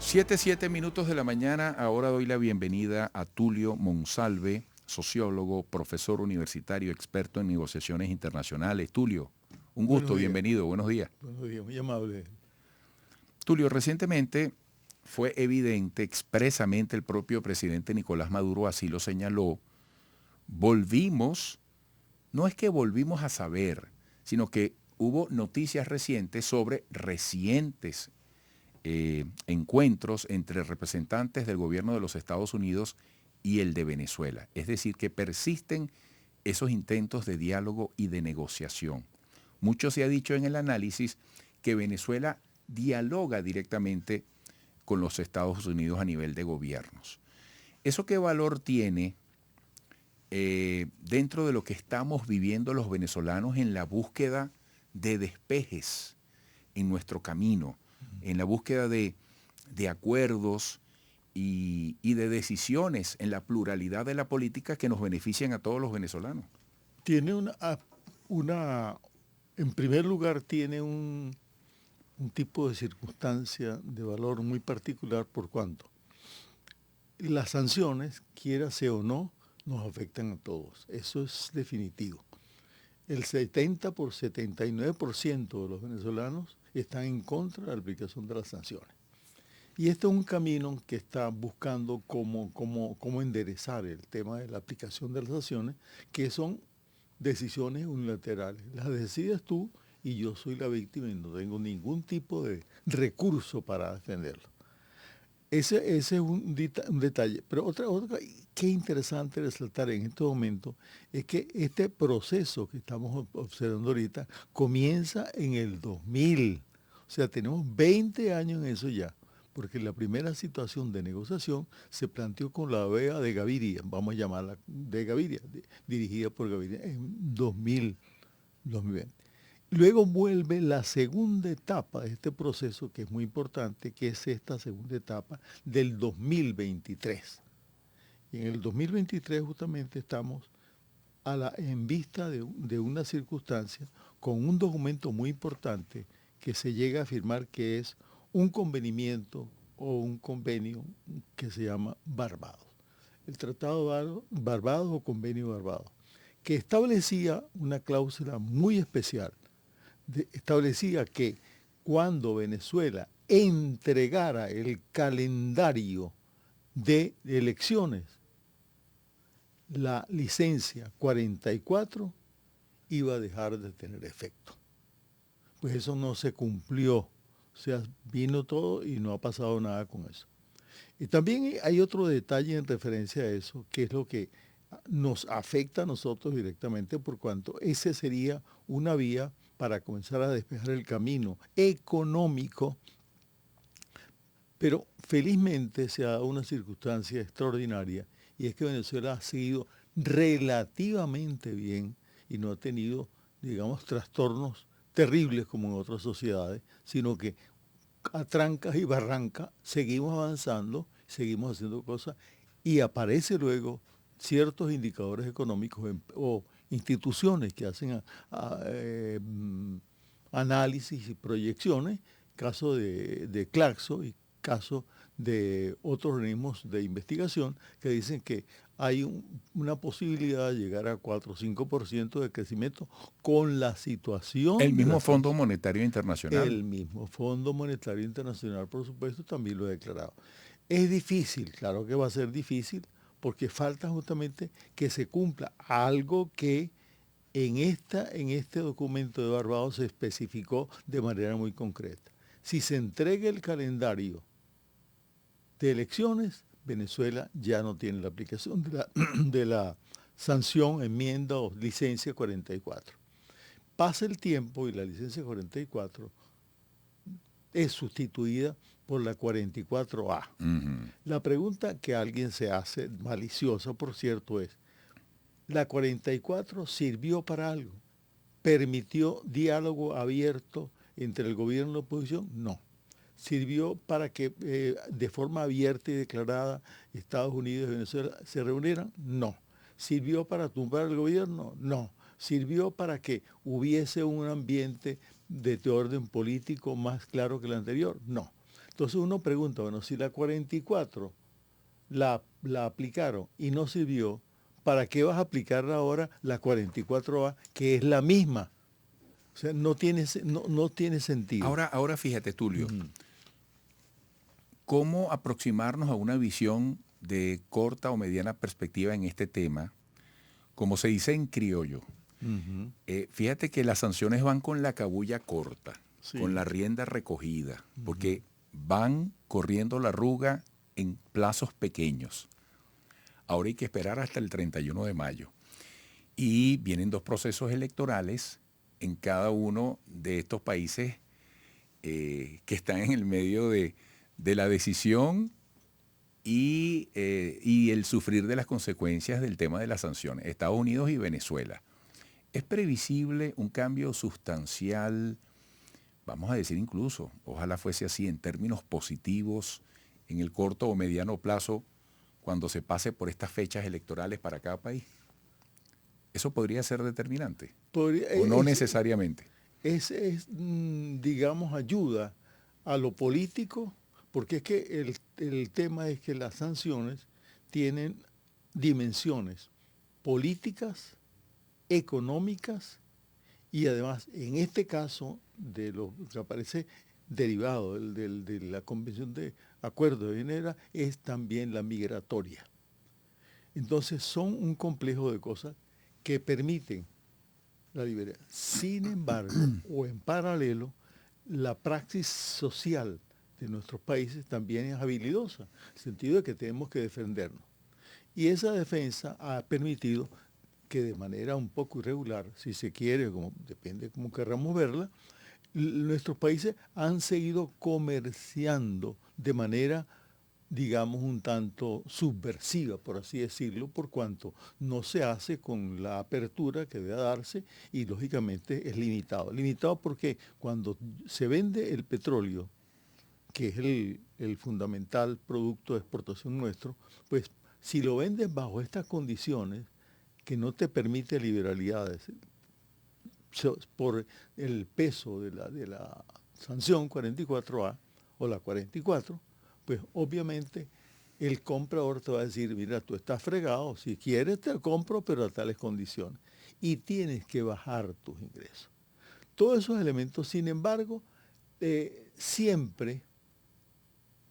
7 minutos de la mañana. Ahora doy la bienvenida a Tulio Monsalve, sociólogo, profesor universitario, experto en negociaciones internacionales. Tulio, un gusto, Buenos días. bienvenido, buenos días. Buenos días, muy amable. Tulio, recientemente fue evidente, expresamente el propio presidente Nicolás Maduro así lo señaló, no es que volvimos a saber, sino que hubo noticias recientes sobre recientes encuentros entre representantes del gobierno de los Estados Unidos y el de Venezuela. Es decir, que persisten esos intentos de diálogo y de negociación. Mucho se ha dicho en el análisis que Venezuela dialoga directamente con los Estados Unidos a nivel de gobiernos. ¿Eso qué valor tiene dentro de lo que estamos viviendo los venezolanos en la búsqueda de despejes en nuestro camino, en la búsqueda de acuerdos y de decisiones en la pluralidad de la política que nos benefician a todos los venezolanos? Tiene en primer lugar, tiene un tipo de circunstancia de valor muy particular por cuanto las sanciones, quiera sea o no, nos afectan a todos. Eso es definitivo. El 79% de los venezolanos están en contra de la aplicación de las sanciones. Y este es un camino que está buscando cómo enderezar el tema de la aplicación de las sanciones, que son decisiones unilaterales. Las decides tú y yo soy la víctima y no tengo ningún tipo de recurso para defenderlo. Ese es un detalle. Pero otra que es interesante resaltar en este momento es que este proceso que estamos observando ahorita comienza en el 2000. O sea, tenemos 20 años en eso ya, porque la primera situación de negociación se planteó con la OEA de Gaviria, vamos a llamarla de Gaviria, dirigida por Gaviria en 2020. Luego vuelve la segunda etapa de este proceso, que es muy importante, que es esta segunda etapa del 2023. Y en el 2023 justamente estamos en vista de una circunstancia con un documento muy importante que se llega a firmar, que es un convenimiento o un convenio que se llama Barbados. El Tratado Barbados o Convenio Barbados, que establecía una cláusula muy especial. Establecía que cuando Venezuela entregara el calendario de elecciones, la licencia 44 iba a dejar de tener efecto. Pues eso no se cumplió. O sea, vino todo y no ha pasado nada con eso. Y también hay otro detalle en referencia a eso, que es lo que nos afecta a nosotros directamente, por cuanto ese sería una vía para comenzar a despejar el camino económico. Pero felizmente se ha dado una circunstancia extraordinaria, y es que Venezuela ha seguido relativamente bien y no ha tenido, digamos, trastornos terribles como en otras sociedades, sino que a trancas y barrancas seguimos avanzando, seguimos haciendo cosas, y aparece luego ciertos indicadores económicos o instituciones que hacen análisis y proyecciones, caso de Claxo y caso de otros organismos de investigación, que dicen que hay una posibilidad de llegar a 4 o 5% de crecimiento con la El situación de mismo las Fondo sanciones. Monetario Internacional. El mismo Fondo Monetario Internacional, por supuesto, también lo ha declarado. Es difícil, claro que va a ser difícil, porque falta justamente que se cumpla algo que en este documento de Barbados se especificó de manera muy concreta. Si se entrega el calendario de elecciones, Venezuela ya no tiene la aplicación de la sanción, enmienda o licencia 44. Pasa el tiempo y la licencia 44 es sustituida por la 44A. La pregunta que alguien se hace, maliciosa por cierto, es, ¿la 44 sirvió para algo? ¿Permitió diálogo abierto entre el gobierno y la oposición? No. ¿Sirvió para que de forma abierta y declarada Estados Unidos y Venezuela se reunieran? No. ¿Sirvió para tumbar el gobierno? No. ¿Sirvió para que hubiese un ambiente de orden político más claro que el anterior? No. Entonces uno pregunta, bueno, si la 44 la aplicaron y no sirvió, ¿para qué vas a aplicar ahora la 44A, que es la misma? O sea, no tiene sentido. Ahora fíjate, Tulio, Ujú, ¿cómo aproximarnos a una visión de corta o mediana perspectiva en este tema? Como se dice en criollo, ujú, fíjate que las sanciones van con la cabulla corta, con sí. la rienda recogida, Ujú. porque van corriendo la arruga en plazos pequeños. Ahora hay que esperar hasta el 31 de mayo. Y vienen dos procesos electorales en cada uno de estos países que están en el medio de la decisión y el sufrir de las consecuencias del tema de las sanciones, Estados Unidos y Venezuela. ¿Es previsible un cambio sustancial, vamos a decir incluso, ojalá fuese así, en términos positivos, en el corto o mediano plazo, cuando se pase por estas fechas electorales para cada país? ¿Eso podría ser determinante? Podría- ¿O no es, necesariamente? digamos, ayuda a lo político, porque es que el tema es que las sanciones tienen dimensiones políticas, económicas y además, en este caso, de lo que aparece derivado de la Convención de Acuerdo de Ginebra, es también la migratoria. Entonces, son un complejo de cosas que permiten la libertad. Sin embargo, o en paralelo, la praxis social de nuestros países también es habilidosa, en el sentido de que tenemos que defendernos. Y esa defensa ha permitido que de manera un poco irregular, si se quiere, como, depende cómo querramos verla, nuestros países han seguido comerciando de manera, digamos, un tanto subversiva, por así decirlo, por cuanto no se hace con la apertura que debe darse y lógicamente es limitado. Limitado porque cuando se vende el petróleo, que es el fundamental producto de exportación nuestro, pues si lo vendes bajo estas condiciones, que no te permite liberalidades por el peso de la sanción 44A o la 44, pues obviamente el comprador te va a decir, mira, tú estás fregado, si quieres te compro, pero a tales condiciones. Y tienes que bajar tus ingresos. Todos esos elementos, sin embargo, siempre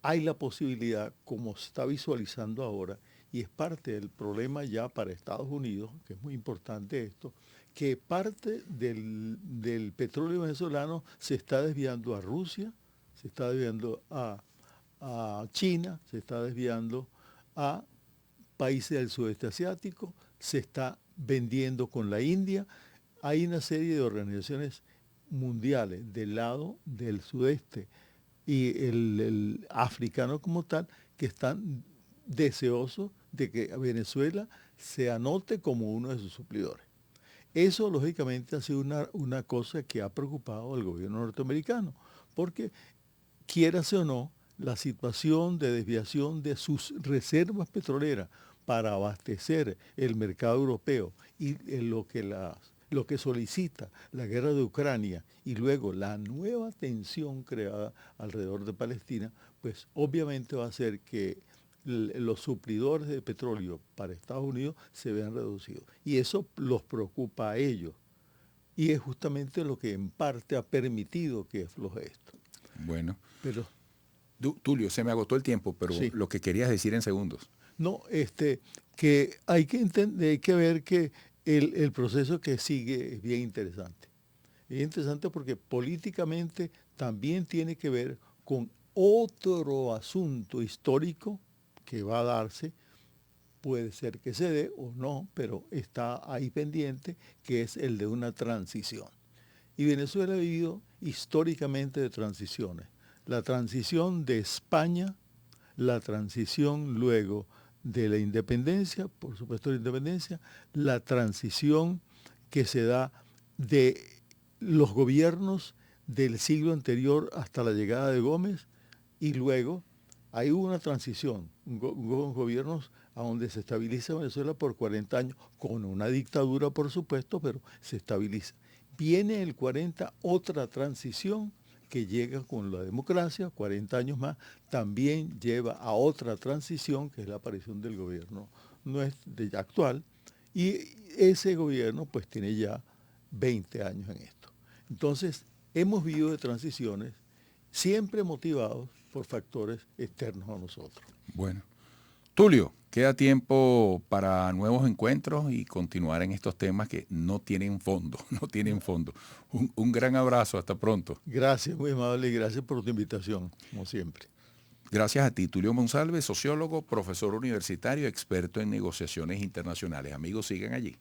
hay la posibilidad, como se está visualizando ahora, y es parte del problema ya para Estados Unidos, que es muy importante esto, que parte del petróleo venezolano se está desviando a Rusia, se está desviando a China, se está desviando a países del sudeste asiático, se está vendiendo con la India. Hay una serie de organizaciones mundiales del lado del sudeste y el africano como tal, que están deseosos de que Venezuela se anote como uno de sus suplidores. Eso lógicamente ha sido una cosa que ha preocupado al gobierno norteamericano, porque quierase o no, la situación de desviación de sus reservas petroleras para abastecer el mercado europeo y lo que solicita la guerra de Ucrania y luego la nueva tensión creada alrededor de Palestina, pues obviamente va a hacer que los suplidores de petróleo para Estados Unidos se vean reducidos. Y eso los preocupa a ellos. Y es justamente lo que en parte ha permitido que afloje esto. Bueno, Pero Tulio, se me agotó el tiempo, pero sí, lo que querías decir en segundos. no, que hay que entender, hay que ver que el proceso que sigue es bien interesante. Es interesante porque políticamente también tiene que ver con otro asunto histórico que va a darse, puede ser que se dé o no, pero está ahí pendiente, que es el de una transición. Y Venezuela ha vivido históricamente de transiciones. La transición de España, la transición luego de la independencia, por supuesto la independencia, la transición que se da de los gobiernos del siglo anterior hasta la llegada de Gómez y luego hay una transición, gobiernos a donde se estabiliza Venezuela por 40 años, con una dictadura por supuesto, pero se estabiliza. Viene el 40 otra transición que llega con la democracia, 40 años más, también lleva a otra transición, que es la aparición del gobierno actual, y ese gobierno pues tiene ya 20 años en esto. Entonces, hemos vivido de transiciones siempre motivados por factores externos a nosotros. Bueno. Tulio, queda tiempo para nuevos encuentros y continuar en estos temas que no tienen fondo, no tienen fondo. Un gran abrazo, hasta pronto. Gracias, muy amable, y gracias por tu invitación, como siempre. Gracias a ti, Tulio Monsalve, sociólogo, profesor universitario, experto en negociaciones internacionales. Amigos, sigan allí.